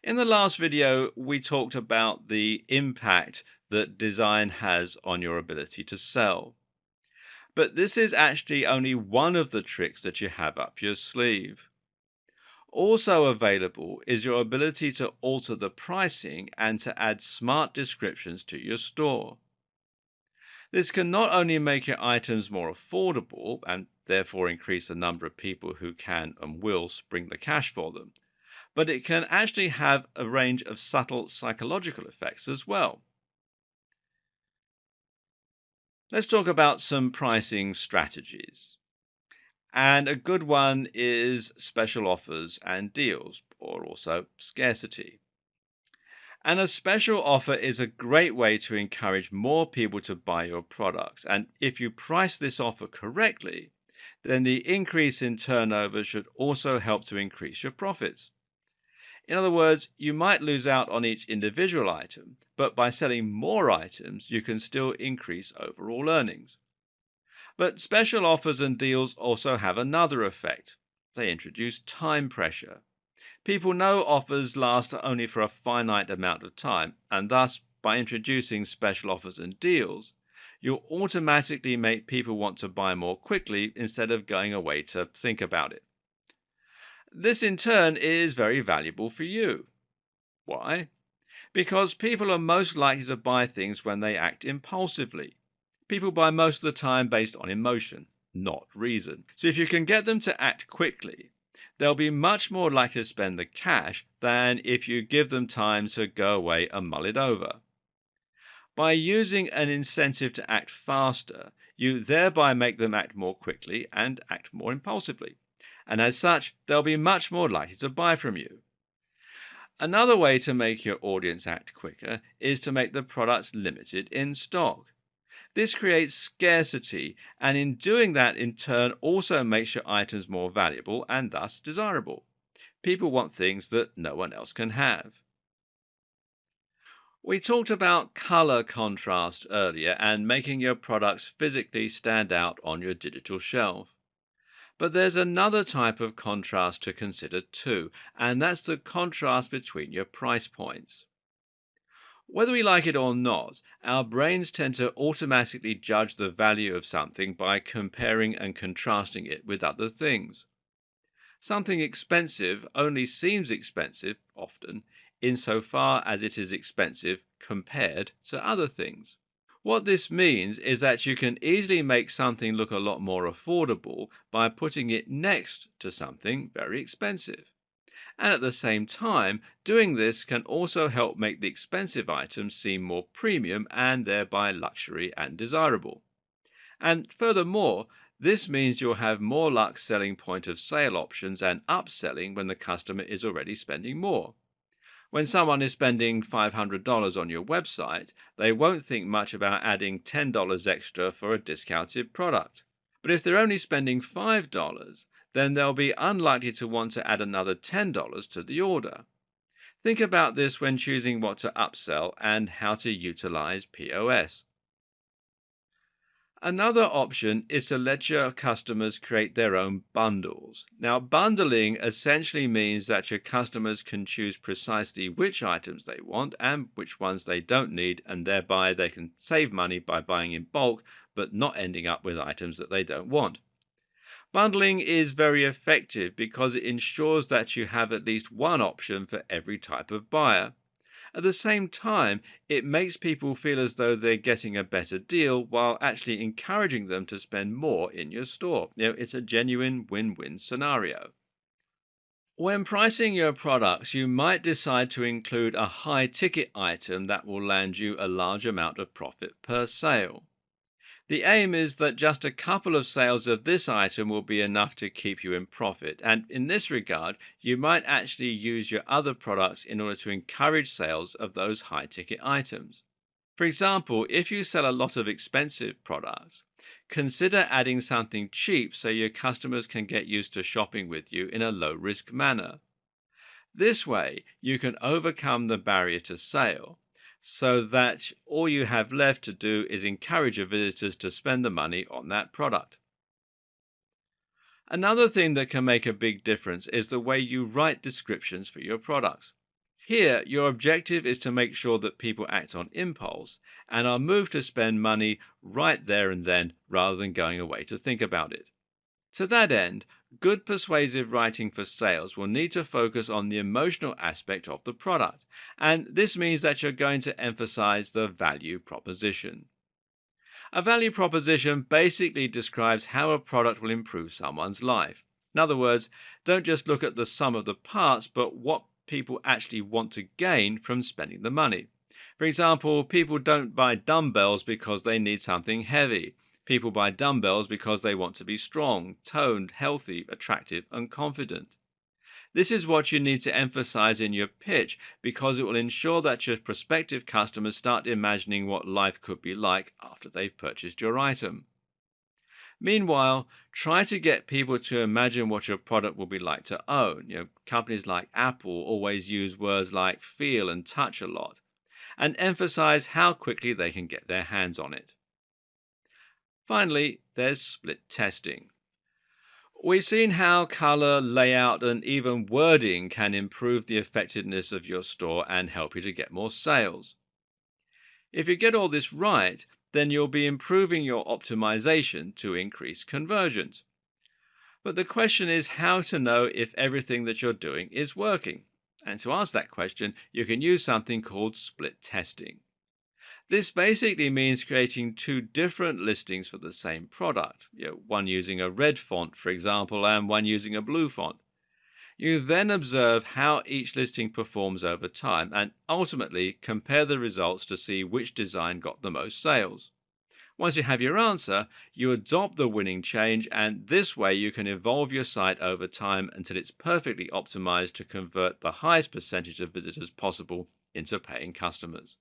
In the last video, we talked about the impact that design has on your ability to sell. But this is actually only one of the tricks that you have up your sleeve. Also available is your ability to alter the pricing and to add smart descriptions to your store. This can not only make your items more affordable and therefore increase the number of people who can and will spring the cash for them, but it can actually have a range of subtle psychological effects as well. Let's talk about some pricing strategies. And a good one is special offers and deals, or also scarcity. And a special offer is a great way to encourage more people to buy your products. And if you price this offer correctly, then the increase in turnover should also help to increase your profits. In other words, you might lose out on each individual item, but by selling more items, you can still increase overall earnings. But special offers and deals also have another effect. They introduce time pressure. People know offers last only for a finite amount of time, and thus, by introducing special offers and deals, you'll automatically make people want to buy more quickly instead of going away to think about it. This in turn is very valuable for you. Why? Because people are most likely to buy things when they act impulsively. People buy most of the time based on emotion, not reason. So if you can get them to act quickly, they'll be much more likely to spend the cash than if you give them time to go away and mull it over. By using an incentive to act faster, you thereby make them act more quickly and act more impulsively. And as such, they'll be much more likely to buy from you. Another way to make your audience act quicker is to make the products limited in stock. This creates scarcity, and in doing that, in turn, also makes your items more valuable and thus desirable. People want things that no one else can have. We talked about color contrast earlier and making your products physically stand out on your digital shelf. But there's another type of contrast to consider too, and that's the contrast between your price points. Whether we like it or not, our brains tend to automatically judge the value of something by comparing and contrasting it with other things. Something expensive only seems expensive, often, insofar as it is expensive compared to other things. What this means is that you can easily make something look a lot more affordable by putting it next to something very expensive. And at the same time, doing this can also help make the expensive items seem more premium and thereby luxury and desirable. And furthermore, this means you'll have more luck selling point of sale options and upselling when the customer is already spending more. When someone is spending $500 on your website, they won't think much about adding $10 extra for a discounted product. But if they're only spending $5, then they'll be unlikely to want to add another $10 to the order. Think about this when choosing what to upsell and how to utilize POS. Another option is to let your customers create their own bundles. Now, bundling essentially means that your customers can choose precisely which items they want and which ones they don't need, and thereby they can save money by buying in bulk but not ending up with items that they don't want. Bundling is very effective because it ensures that you have at least one option for every type of buyer. At the same time, it makes people feel as though they're getting a better deal while actually encouraging them to spend more in your store. It's a genuine win-win scenario. When pricing your products, you might decide to include a high ticket item that will land you a large amount of profit per sale. The aim is that just a couple of sales of this item will be enough to keep you in profit, and in this regard, you might actually use your other products in order to encourage sales of those high ticket items. For example, if you sell a lot of expensive products, consider adding something cheap so your customers can get used to shopping with you in a low risk manner. This way, you can overcome the barrier to sale so that all you have left to do is encourage your visitors to spend the money on that product. Another thing that can make a big difference is the way you write descriptions for your products. Here, your objective is to make sure that people act on impulse and are moved to spend money right there and then rather than going away to think about it. To that end, good persuasive writing for sales will need to focus on the emotional aspect of the product, and this means that you're going to emphasize the value proposition. A value proposition basically describes how a product will improve someone's life. In other words, don't just look at the sum of the parts, but what people actually want to gain from spending the money. For example, people don't buy dumbbells because they need something heavy. People buy dumbbells because they want to be strong, toned, healthy, attractive, and confident. This is what you need to emphasize in your pitch because it will ensure that your prospective customers start imagining what life could be like after they've purchased your item. Meanwhile, try to get people to imagine what your product will be like to own. Companies like Apple always use words like feel and touch a lot and emphasize how quickly they can get their hands on it. Finally, there's split testing. We've seen how color, layout, and even wording can improve the effectiveness of your store and help you to get more sales. If you get all this right, then you'll be improving your optimization to increase conversions. But the question is how to know if everything that you're doing is working. And to ask that question, you can use something called split testing. This basically means creating two different listings for the same product, one using a red font, for example, and one using a blue font. You then observe how each listing performs over time and ultimately compare the results to see which design got the most sales. Once you have your answer, you adopt the winning change, and this way you can evolve your site over time until it's perfectly optimized to convert the highest percentage of visitors possible into paying customers.